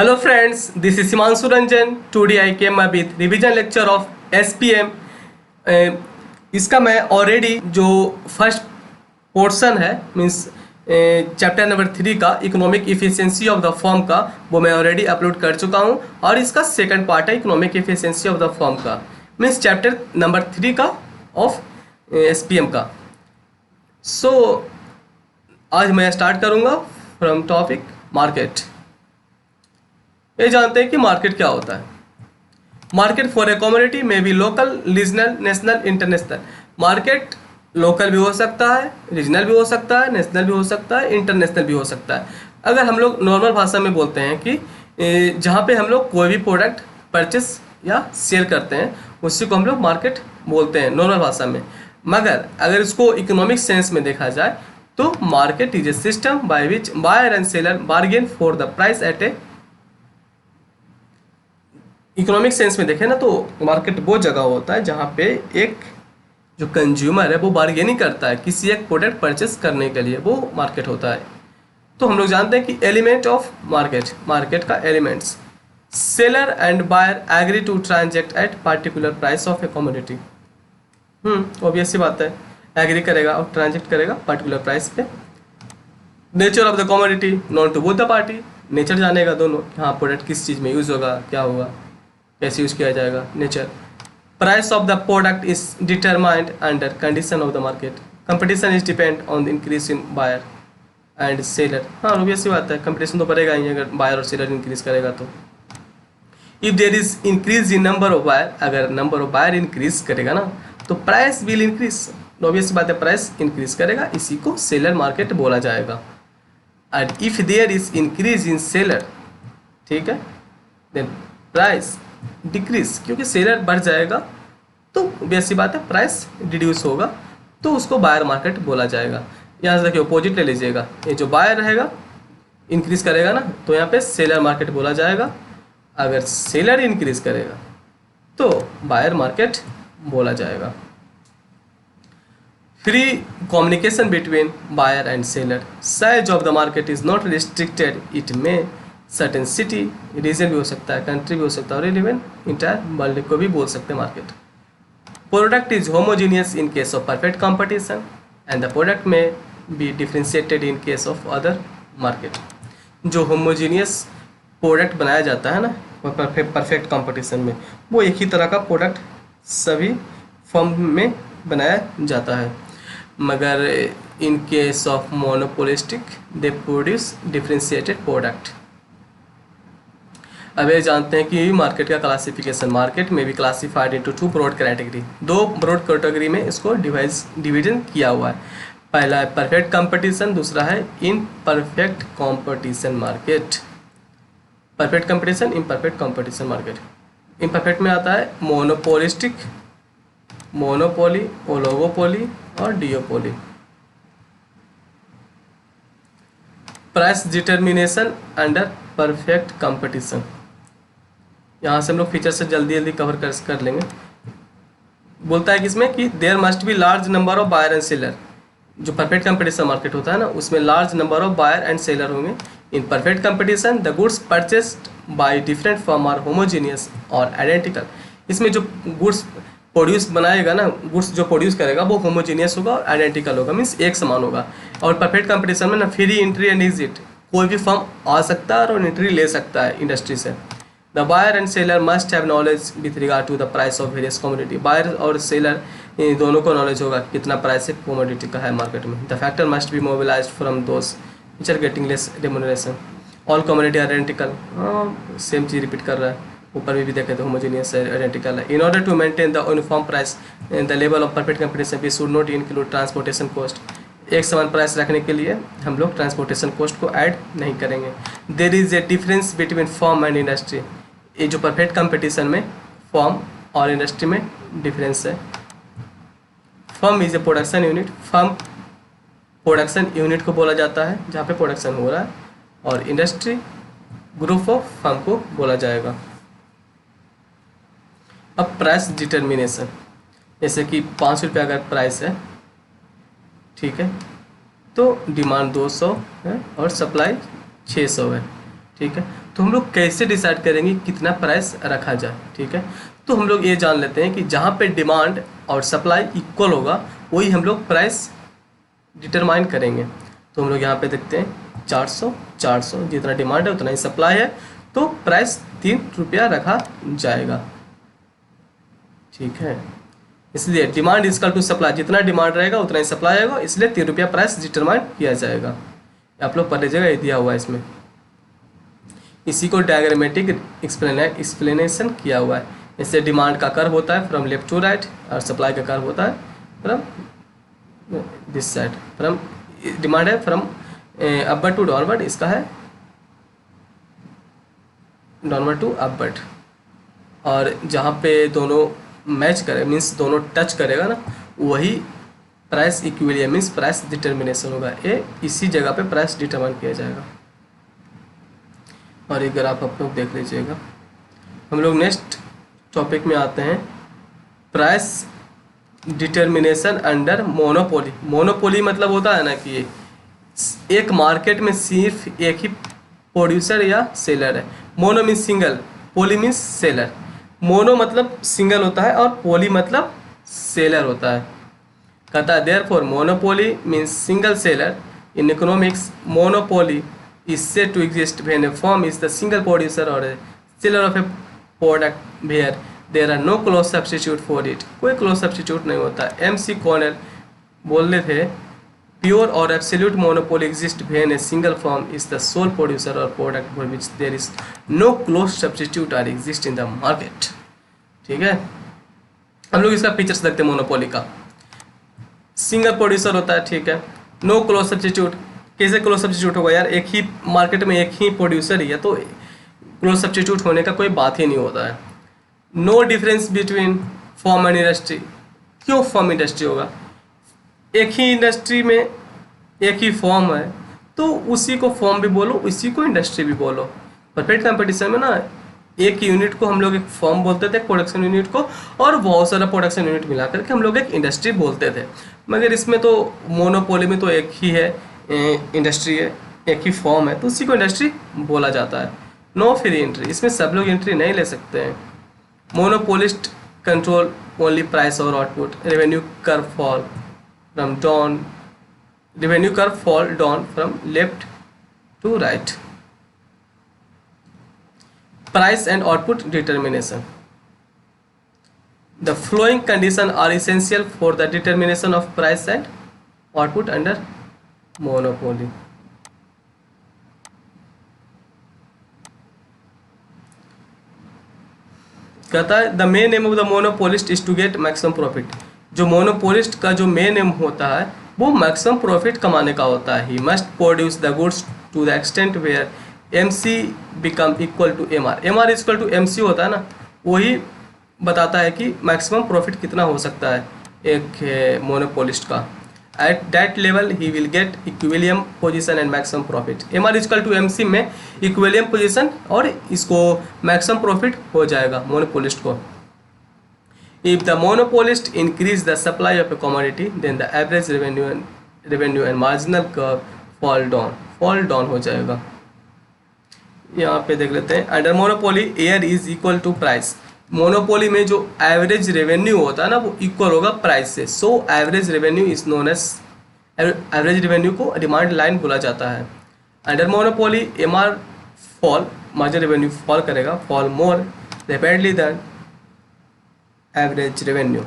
Hello friends, this is Himanshu Ranjan. Today I came up with revision lecture of SPM. इसका मैं already जो first portion है means chapter number 3 का economic efficiency of the firm का वो मैं already upload कर चुका हूँ और इसका सेकंड पार्ट है economic efficiency of the firm का मीन्स चैप्टर नंबर 3 का ऑफ SPM का। सो आज मैं स्टार्ट करूँगा फ्रॉम टॉपिक मार्केट। ये जानते हैं कि मार्केट क्या होता है। मार्केट फॉर ए कमोडिटी में भी local, regional, national, international. Market local भी हो सकता है, रीजनल भी हो सकता है, नेशनल भी हो सकता है, इंटरनेशनल भी हो सकता है। अगर हम लोग नॉर्मल भाषा में बोलते हैं कि जहाँ पे हम लोग कोई भी प्रोडक्ट परचेस या सेल करते हैं उसी को हम लोग मार्केट बोलते हैं नॉर्मल भाषा में। मगर अगर इसको इकोनॉमिक सेंस में देखा जाए तो market is a system by which buyer and seller bargain for the price at a. Economic sense में देखें ना तो मार्केट वो जगह होता है जहाँ पे एक जो कंज्यूमर है वो बार्गेनिंग करता है किसी एक प्रोडक्ट परचेस करने के लिए, वो मार्केट होता है। तो हम लोग जानते हैं कि एलिमेंट ऑफ मार्केट का elements, seller and buyer agree to transact at particular price of a commodity. Obvious सी बात है, एग्री करेगा और ट्रांजैक्ट करेगा पार्टिकुलर प्राइस पे। Nature of the commodity known to both the party, nature जानेगा दोनों, हाँ प्रोडक्ट किस चीज़ में यूज़ होगा, क्या होगा, कैसे यूज़ किया जाएगा, nature. Price of the product is determined under condition of the market. Competition is depend on the increase in buyer and seller. हाँ ऑब्वियस सी बात है, कंपटीशन तो बढ़ेगा ही अगर बायर और सेलर इंक्रीज करेगा तो। If there is increase in number of buyer, अगर नंबर ऑफ बायर इंक्रीज करेगा ना तो प्राइस विल इंक्रीज। ऑब्वियस सी बात है, प्राइस इंक्रीज करेगा, इसी को सेलर मार्केट बोला जाएगा। And if there is increase in seller, ठीक है, देन प्राइस डिक्रीज, क्योंकि सेलर बढ़ जाएगा तो वैसी बात है प्राइस रिड्यूस होगा, तो उसको बायर मार्केट बोला जाएगा। यहाँ से देखिए अपोजिट ले लीजिएगा, ये जो बायर रहेगा इंक्रीज करेगा ना तो यहाँ पे सेलर मार्केट बोला जाएगा। अगर सेलर इंक्रीज करेगा तो बायर मार्केट बोला जाएगा। Free communication between buyer and seller. Size of the market is not restricted, it में सर्टेन सिटी, रीजन भी हो सकता है, कंट्री भी हो सकता है और इवन इंटायर वर्ल्ड को भी बोल सकते हैं market. Product is homogeneous in case of perfect competition and the product may be differentiated in case of other market. जो होमोजीनियस प्रोडक्ट बनाया जाता है ना परफेक्ट कंपटीशन में, वो एक ही तरह का प्रोडक्ट सभी फर्म में बनाया जाता है। मगर इन case of monopolistic they produce differentiated product. अब ये जानते हैं कि मार्केट का क्लासिफिकेशन, मार्केट में भी classified into two broad category, दो ब्रॉड कैटेगरी में इसको डिवीजन किया हुआ है। पहला है परफेक्ट कंपटीशन, दूसरा है imperfect competition market. Perfect competition, imperfect competition market. Imperfect में आता है मोनोपोलिस्टिक, मोनोपोली, ओलिगोपोली और डिओपोली। Price determination under perfect competition, यहाँ से हम लोग फीचर से जल्दी कवर कर लेंगे। बोलता है कि इसमें कि there must be large number of buyer and seller. जो परफेक्ट कंपटीशन मार्केट होता है ना उसमें large number of buyer and seller होंगे। In perfect competition the goods purchased by different firm are homogeneous और आइडेंटिकल। इसमें जो गुड्स प्रोड्यूस बनाएगा ना, गुड्स जो प्रोड्यूस करेगा वो होमोजीनियस होगा और आइडेंटिकल होगा, मीन्स एक समान होगा। और परफेक्ट कंपटीशन में ना फ्री एंट्री एंड एग्जिट, कोई भी फर्म आ सकता है और एंट्री ले सकता है इंडस्ट्री से। The buyer and seller must have knowledge with regard to the price of various commodity. Buyer और सेलर दोनों को नॉलेज होगा कितना प्राइस है कमोडिटी का है मार्केट में। The factor must be mobilized from those which are getting less remuneration. All commodity identical, same चीज रिपीट कर रहा है, ऊपर भी देखे तो होमोजीनियस आइडेंटिकल है। In order to maintain the uniform price the level of perfect competition we should not include transportation cost. एक समान प्राइस रखने के लिए हम लोग ट्रांसपोर्टेशन कॉस्ट को ऐड नहीं करेंगे। There is a difference between firm and industry. ये जो परफेक्ट कंपटीशन में फर्म और इंडस्ट्री में डिफरेंस है। Firm is a production unit, firm production unit को बोला जाता है जहाँ पे प्रोडक्शन हो रहा है, और इंडस्ट्री ग्रुप ऑफ फर्म को बोला जाएगा। अब प्राइस डिटर्मिनेशन, जैसे कि 5 रुपये अगर प्राइस है, ठीक है, तो डिमांड 200 है और सप्लाई 600 है, ठीक है, तो हम लोग कैसे डिसाइड करेंगे कितना प्राइस रखा जाए, ठीक है। तो हम लोग ये जान लेते हैं कि जहाँ पे डिमांड और सप्लाई इक्वल होगा वही हम लोग प्राइस डिटरमाइन करेंगे। तो हम लोग यहाँ पे देखते हैं 400 जितना डिमांड है उतना ही सप्लाई है, तो प्राइस 3 रुपया रखा जाएगा, ठीक है। इसलिए डिमांड इजकल टू सप्लाई, जितना डिमांड रहेगा उतना ही सप्लाई आएगा, इसलिए 3 रुपया प्राइस डिटरमाइन किया जाएगा। आप लोग पढ़ लीजिएगा, ये दिया हुआ है इसमें। इसी को डायग्रामेटिक एक्सप्लेनेशन किया हुआ है। इससे डिमांड का कर्व होता है फ्रॉम लेफ्ट टू राइट और सप्लाई का कर्व होता है from this side. From demand है फ्रॉम अपवर्ड टू डाउनवर्ड, इसका है डाउनवर्ड टू अपवर्ड। और जहाँ पे दोनों मैच करे मीन्स दोनों टच करेगा ना, वही price equilibrium means price determination होगा। ये इसी जगह पे प्राइस डिटरमाइन किया जाएगा। और एक ग्राफ आप लोग देख लीजिएगा। हम लोग नेक्स्ट टॉपिक में आते हैं, price determination under monopoly. Monopoly मतलब होता है ना कि एक मार्केट में सिर्फ एक ही प्रोड्यूसर या सेलर है। मोनो मीन्स सिंगल, पोली मीन्स सेलर। मोनो मतलब सिंगल होता है और पोली मतलब सेलर होता है। कहता है therefore monopoly means single seller. In economics monopoly is said to exist when a firm is the single producer or a seller of a product where there are no close substitute for it। कोई close substitute नहीं होता। MC Cornell बोल रहे थे pure और absolute monopoly exist when a single firm is the sole producer or product for which there is no close substitute or exist in the market, ठीक है। हम लोग इसका फीचर्स देखते हैं मोनोपोली का। सिंगल प्रोड्यूसर होता है, ठीक है। नो क्लोज सब्स्टिट्यूट, कैसे क्लोज सब्स्टिट्यूट होगा यार, एक ही मार्केट में एक ही प्रोड्यूसर ही है तो क्लोज सब्स्टिट्यूट होने का कोई बात ही नहीं होता है। No difference between form and industry, क्यों फॉर्म इंडस्ट्री होगा, एक ही इंडस्ट्री में एक ही फॉर्म है तो उसी को फॉर्म भी बोलो उसी को इंडस्ट्री भी बोलो। परफेक्ट कंपटीशन में ना एक यूनिट को हम लोग एक फॉर्म बोलते थे, प्रोडक्शन यूनिट को, और बहुत सारा प्रोडक्शन यूनिट मिला करके हम लोग एक इंडस्ट्री बोलते थे। मगर इसमें तो मोनोपोली में तो एक ही है इंडस्ट्री है, एक ही फॉर्म है तो उसी को इंडस्ट्री बोला जाता है। नो फ्री एंट्री, इसमें सब लोग एंट्री नहीं ले सकते हैं। मोनोपोलिस्ट कंट्रोल ओनली प्राइस और output. Revenue curve fall from down, revenue curve fall down from left to right. Price and output determination, the flowing condition are essential for the determination of price and output under monopoly. कहता है the main aim of the monopolist is to get maximum profit. जो monopolist का जो main M होता है वो maximum profit कमाने का होता है। He must produce the goods to the extent where MC become equal to MR। MR equal to MC होता है ना, वही बताता है कि मैक्सिमम प्रॉफिट कितना हो सकता है एक मोनोपोलिस्ट का। At that level he will get equilibrium position and maximum profit। MR equal to MC में equilibrium position और इसको maximum profit हो जाएगा मोनोपोलिस्ट को। If the monopolist increase the supply of a commodity then the average revenue and marginal curve fall down हो जाएगा। यहाँ पे देख लेते हैं under monopoly AR is equal to price. Monopoly में जो एवरेज रेवेन्यू होता है ना वो इक्वल होगा प्राइस से। So average revenue is known as, average revenue को डिमांड लाइन बोला जाता है। Under monopoly MR fall, marginal revenue fall करेगा, fall more rapidly than average revenue.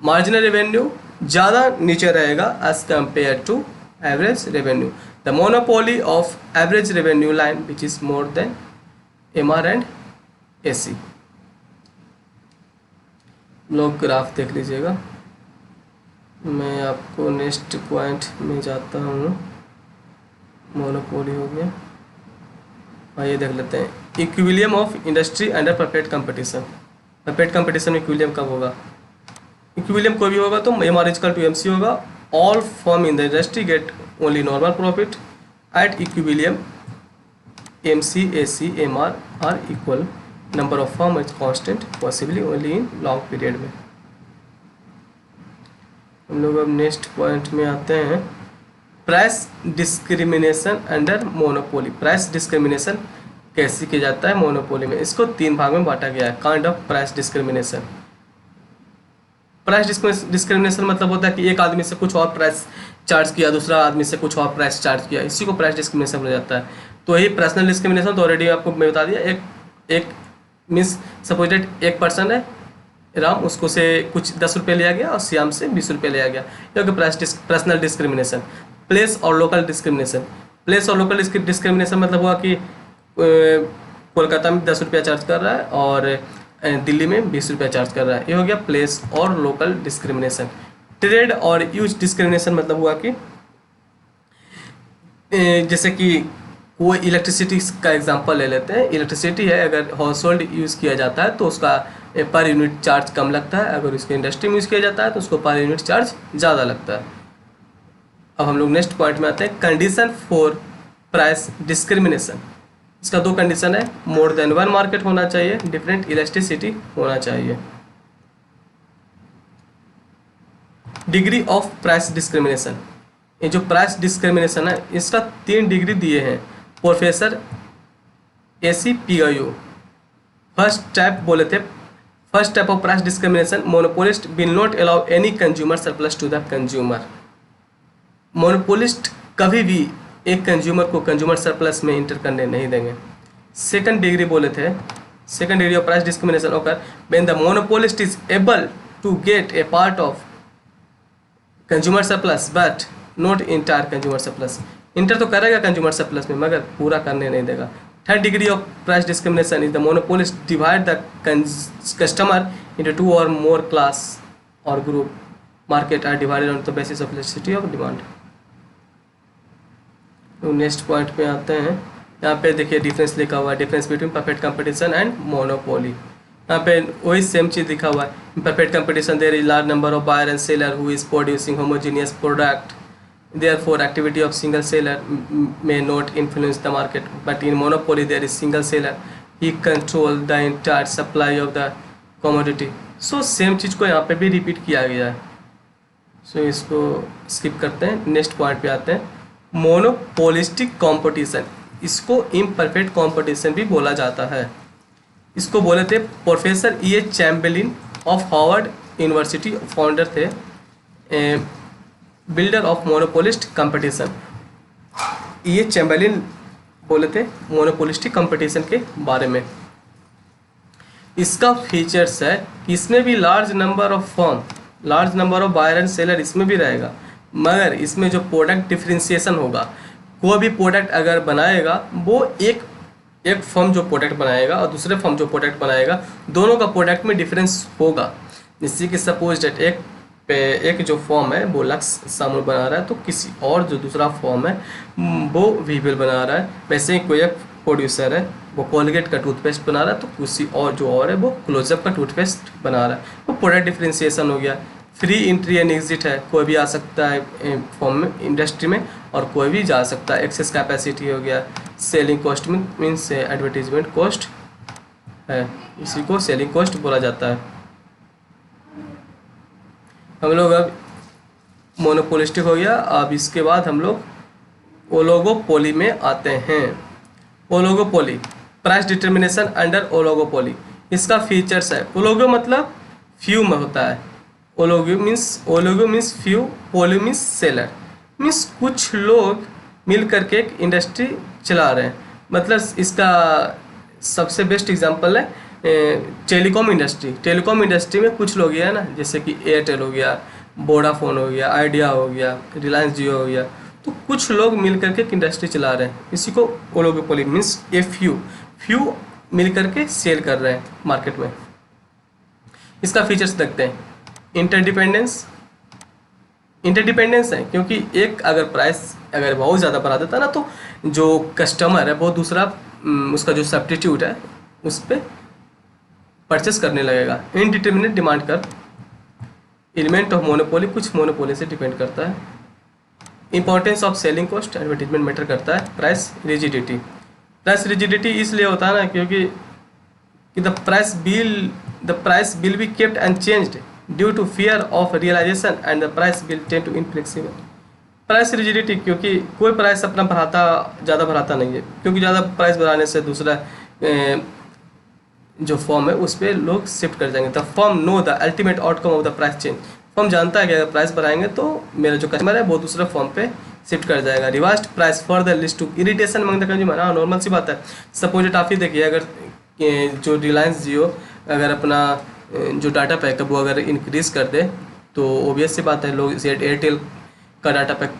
Marginal revenue ज़्यादा नीचे रहेगा as compare to average revenue. The monopoly of average revenue line which is more than MR and AC। लोग graph देख लीजिएगा। मैं आपको next point में जाता हूँ। मोनोपोली हो गया, आइए देख लेते हैं equilibrium of industry under perfect competition. Perfect competition में इक्विलिब्रियम कब होगा, इक्विलिब्रियम कोई भी होगा तो MR इक्वल टू MC होगा। All firm in the industry get only normal profit at equilibrium. MC AC MR are equal, number of firm is constant possibly only in long period में। हम लोग अब next point में आते हैं, price discrimination under monopoly. Price discrimination कैसे किया जाता है मोनोपोली में, इसको 3 भाग में बांटा गया है। Kind of price discrimination. Price discrimination मतलब होता है कि एक आदमी से कुछ और प्राइस चार्ज किया, दूसरा आदमी से कुछ और प्राइस चार्ज किया, इसी को प्राइस डिस्क्रिमिनेशन बोला जाता है। तो यही पर्सनल डिस्क्रिमिनेशन तो ऑलरेडी आपको मैं बता दिया। एक मीन्स सपोज डेट एक पर्सन है राम, उसको से कुछ 10 रुपये लिया गया और श्याम से 20 रुपये लिया गया, ये हो गया पर्सनल डिस्क्रिमिनेशन। प्लेस और लोकल डिस्क्रिमिनेशन। प्लेस और लोकल डिस्क्रिमिनेशन मतलब हुआ कि कोलकाता में 10 रुपया चार्ज कर रहा है और दिल्ली में 20 रुपया चार्ज कर रहा है, ये हो गया प्लेस और लोकल डिस्क्रिमिनेशन। ट्रेड और यूज डिस्क्रिमिनेशन मतलब हुआ कि जैसे कि कोई इलेक्ट्रिसिटी का एग्जांपल ले लेते हैं। इलेक्ट्रिसिटी है, अगर हाउस होल्ड यूज़ किया जाता है तो उसका पर यूनिट चार्ज कम लगता है, अगर उसको इंडस्ट्री में यूज़ किया जाता है तो उसको पर यूनिट चार्ज ज़्यादा लगता है। अब हम लोग नेक्स्ट पॉइंट में आते हैं, कंडीशन फॉर प्राइस डिस्क्रिमिनेशन। इसका 2 कंडीशन है, मोर देन 1 मार्केट होना चाहिए, डिफरेंट इलास्टिसिटी होना चाहिए। Degree of price discrimination. ये जो प्राइस डिस्क्रिमिनेशन है इसका 3 डिग्री दिए हैं प्रोफेसर ACPIO। फर्स्ट टाइप बोले थे, first type of price discrimination, monopolist will not allow any consumer surplus to the consumer. Monopolist कभी भी एक कंज्यूमर को कंज्यूमर सरप्लस में इंटर करने नहीं देंगे। सेकंड डिग्री बोले थे, second degree of price discrimination occur when the monopolist is able to get a part of consumer surplus but not entire consumer surplus. इंटर तो करेगा कंज्यूमर सरप्लस में मगर पूरा करने नहीं देगा। Third degree of price discrimination is the monopolist divide the customer into 2 or more class or group. Market are divided on the basis of elasticity of demand. तो नेक्स्ट पॉइंट पे आते हैं, यहाँ पे देखिए डिफरेंस लिखा हुआ है, difference between perfect competition and monopoly. यहाँ पे वही सेम चीज़ लिखा हुआ है, perfect competition there is large number of buyer and seller who is producing homogeneous product, therefore activity of single seller may not influence the market, but in monopoly there is single seller, he control the entire supply of the commodity. So same चीज़ को यहाँ पे भी repeat किया गया है। सो इसको skip करते हैं, नेक्स्ट पॉइंट पे आते हैं, मोनोपोलिस्टिक कंपटीशन। इसको इम्परफेक्ट कंपटीशन भी बोला जाता है। इसको बोले थे professor E. Chamberlain of Harvard university, founder थे, बिल्डर ऑफ मोनोपोलिस्ट कंपटीशन। ये चैम्बरलिन बोले थे मोनोपोलिस्टिक कंपटीशन के बारे में। इसका फीचर्स है कि इसमें भी large number of firm, large number of buyer and seller इसमें भी रहेगा, मगर इसमें जो प्रोडक्ट डिफ्रेंशिएशन होगा, कोई भी प्रोडक्ट अगर बनाएगा वो एक फर्म जो प्रोडक्ट बनाएगा और दूसरे फर्म जो प्रोडक्ट बनाएगा, दोनों का प्रोडक्ट में डिफरेंस होगा। जैसे कि सपोज डेट एक जो फॉर्म है वो लक्स साबुन बना रहा है तो किसी और जो दूसरा फॉर्म है वो वीवेल बना रहा है, वैसे ही कोई एक प्रोड्यूसर है वो कोलगेट का टूथपेस्ट बना रहा है तो किसी और जो और है वो क्लोजअप का टूथपेस्ट बना रहा है, वो प्रोडक्ट डिफ्रेंशिएशन हो गया। फ्री एंट्री एंड एग्जिट है, कोई भी आ सकता है फॉर्म में, इंडस्ट्री में, और कोई भी जा सकता है। एक्सेस कैपेसिटी हो गया। Selling cost means advertisement cost है, इसी को सेलिंग कॉस्ट बोला जाता है। हम लोग अब मोनोपोलिस्टिक हो गया, अब इसके बाद हम लोग ओलिगोपोली में आते हैं। Oligopoly, price determination under oligopoly. इसका फीचर्स है, ओलिगो मतलब फ्यू में होता है, ओलिगो मीन्स फ्यू, पोली मीन्स सेलर, मीन्स कुछ लोग मिल करके एक इंडस्ट्री चला रहे हैं। मतलब इसका सबसे बेस्ट एग्जांपल है टेलीकॉम इंडस्ट्री। टेलीकॉम इंडस्ट्री में कुछ लोग है ना, जैसे कि एयरटेल हो गया, वोडाफोन हो गया, आइडिया हो गया, रिलायंस जियो हो गया, तो कुछ लोग मिल करके एक इंडस्ट्री चला रहे हैं। इसी को ओलिगोपोली मीन्स ए फ्यू मिल करके सेल कर रहे हैं मार्केट में। इसका फीचर्स देखते हैं। इंटरडिपेंडेंस है, क्योंकि एक अगर प्राइस अगर बहुत ज़्यादा बढ़ा देता ना तो जो कस्टमर है वो दूसरा उसका जो सब्स्टिट्यूट है उस पर परचेस करने लगेगा। Indeterminate demand curve element of monopoly, कुछ मोनोपोली से डिपेंड करता है। Importance of selling cost, advertisement matter करता है। प्राइस रिजिडिटी इसलिए होता है ना क्योंकि the price will be kept unchanged due to fear of realisation and the price will tend to inflexible. Price rigidity, क्योंकि कोई प्राइस अपना ज़्यादा बढ़ाता नहीं है, क्योंकि ज़्यादा प्राइस बढ़ाने से दूसरा जो फॉर्म है उस पर लोग शिफ्ट कर जाएंगे। The form know the ultimate outcome of the price change, form जानता है कि अगर प्राइस बढ़ाएंगे तो मेरा जो कस्टमर है वो दूसरे फॉर्म पे शिफ्ट कर जाएगा। Revised price for the list to irritation among the consumer, हाँ नॉर्मल सी बात है। सपोज आप ही देखिए, अगर जो रिलायंस जियो अगर अपना जो डाटा पैक है वो अगर इंक्रीज़ कर दे तो ओबियस सी बात है लोग एयरटेल का डाटा पैक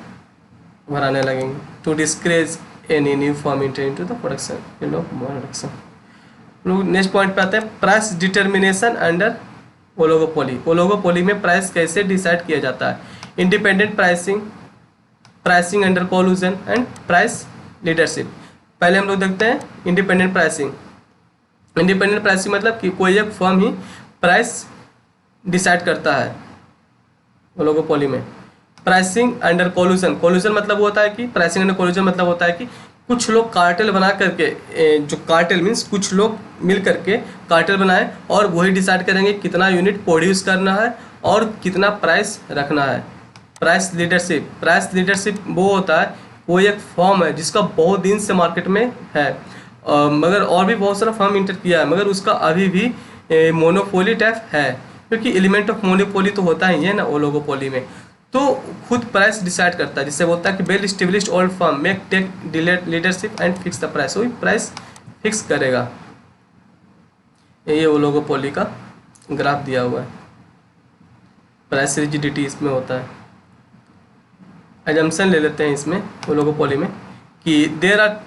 भराने लगेंगे। To discourage any new firm enter into the production production. लोग नेक्स्ट पॉइंट पे आते हैं, price determination under oligopoly. Oligopoly में प्राइस कैसे डिसाइड किया जाता है? Independent pricing, pricing under collusion and price leadership. पहले हम लोग देखते हैं इंडिपेंडेंट प्राइसिंग। इंडिपेंडेंट प्राइसिंग मतलब कि कोई एक फर्म ही प्राइस डिसाइड करता है ओलिगोपोली में। प्राइसिंग अंडर कोलूजन, कोलूजन मतलब होता है कि प्राइसिंग अंडर कोलूजन मतलब होता है कि कुछ लोग कार्टेल बना करके, जो कार्टेल मीन्स कुछ लोग मिल करके कार्टेल बनाए और वही डिसाइड करेंगे कितना यूनिट प्रोड्यूस करना है और कितना प्राइस रखना है। प्राइस लीडरशिप, प्राइस लीडरशिप वो होता है वो एक फॉर्म है जिसका बहुत दिन से मार्केट में है, मगर और भी बहुत सारा फॉर्म इंटर किया है, मगर उसका अभी भी मोनोपोली टाइप है, क्योंकि एलिमेंट ऑफ मोनोपोली तो होता ही है ना ओलिगोपोली में। तो खुद प्राइस डिसाइड करता है, जिससे बोलता है कि well established old firm make take leadership and fix the price, वही प्राइस फिक्स करेगा। ये ओलिगोपोली का ग्राफ दिया हुआ है। प्राइस रिजिडिटी इसमें होता है। एजम्पशन ले लेते हैं इसमें ओलिगोपोली में कि देयर आर,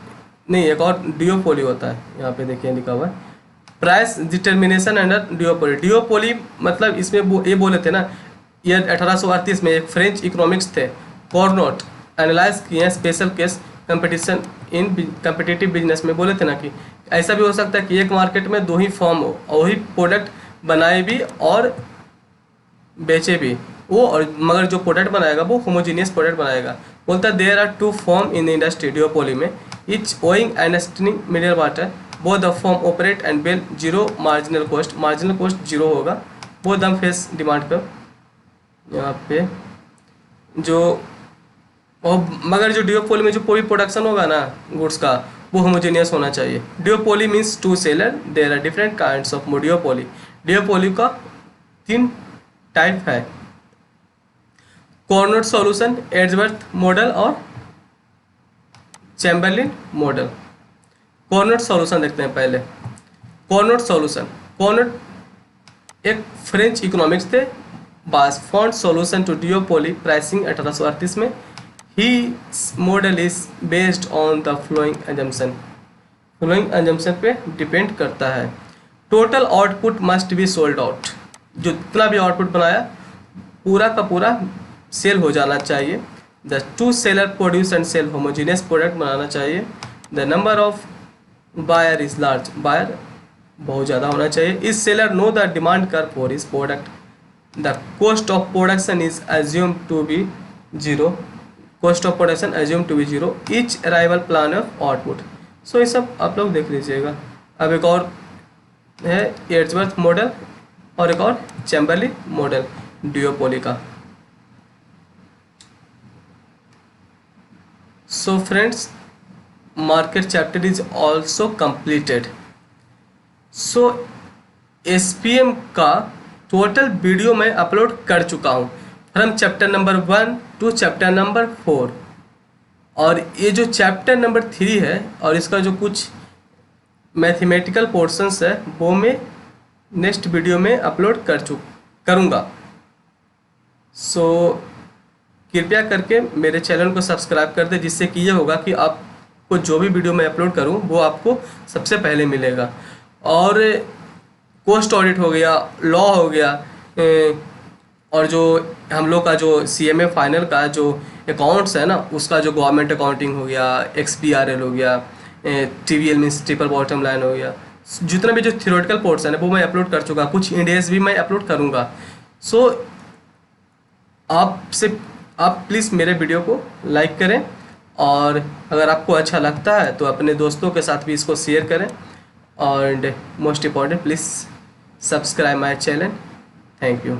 नहीं एक और डिओपोली होता है, यहाँ पे देखिए लिखा हुआ है प्राइस डिटर्मिनेशन अंडर डिओपोली। डिओपोली मतलब इसमें ये बोले थे ना, ये 1838 में एक फ्रेंच इकोनॉमिक्स थे कॉर्नोट एनालाइज किए हैं special case competition in competitive business में। बोले थे ना कि ऐसा भी हो सकता है कि एक मार्केट में दो ही फॉर्म हो और वही प्रोडक्ट बनाए भी और बेचे भी वो, और मगर जो प्रोडक्ट बनाएगा वो होमोजीनियस प्रोडक्ट बनाएगा। बोलता है there are two firm in the industry duopoly में, each owning and stunning middle water, both the firm operate and bell zero marginal cost, marginal cost zero होगा, वो दम फेस डिमांड कर यहाँ पे जो, और मगर जो डिओपोली में जो कोई प्रोडक्शन होगा ना गुड्स का वो होमोजेनियस होना चाहिए। Duopoly means two seller, there are different kinds of duopoly. Duopoly का 3 टाइप है, कॉर्नोट सॉल्यूशन, एड्जवर्थ मॉडल और चैम्बरलिन मॉडल। कॉर्नोट सॉल्यूशन देखते हैं पहले। कॉर्नोट सॉल्यूशन, कॉर्नोट एक फ्रेंच इकोनॉमिक्स थे, bass font solution to duopoly pricing 1838 में। He model is based on the following assumption, following assumption पे डिपेंड करता है। Total output must be sold out, जो जितना भी आउटपुट बनाया पूरा का पूरा सेल हो जाना चाहिए। The two seller produce and sell homogeneous product बनाना चाहिए। The number of buyer is large, buyer बहुत ज़्यादा होना चाहिए। इस seller know the demand curve for इस product. The cost of production is assume to be zero, cost of production assume to be zero, each arrival plan of output. So ये सब आप लोग देख लीजिएगा। अब एक और है एड्जवर्थ मॉडल और एक और चैम्बरलिन मॉडल डिओपोली का। So friends, market chapter is also completed. So SPM का टोटल वीडियो मैं अपलोड कर चुका हूँ from chapter number 1 to chapter number 4, और ये जो चैप्टर नंबर 3 है और इसका जो कुछ मैथमेटिकल पोर्शंस है वो मैं नेक्स्ट वीडियो में अपलोड करूँगा। सो कृपया करके मेरे चैनल को सब्सक्राइब कर दे, जिससे कि ये होगा कि आपको जो भी वीडियो मैं अपलोड करूँ वो आपको सबसे पहले मिलेगा। और कॉस्ट ऑडिट हो गया, लॉ हो गया, और जो हम लोग का जो सीएमए फाइनल का जो अकाउंट्स है ना उसका जो गवर्नमेंट अकाउंटिंग हो गया, एक्सपीआरएल हो गया, टीवीएल मीन्स ट्रिपल बॉटम लाइन हो गया, जितना भी जो थ्योरेटिकल पोर्शन है वो मैं अपलोड कर चुका, कुछ इंडेक्स भी मैं अपलोड करूँगा। सो आप प्लीज़ मेरे वीडियो को लाइक करें, और अगर आपको अच्छा लगता है तो अपने दोस्तों के साथ भी इसको शेयर करें, और most important please subscribe my channel. Thank you.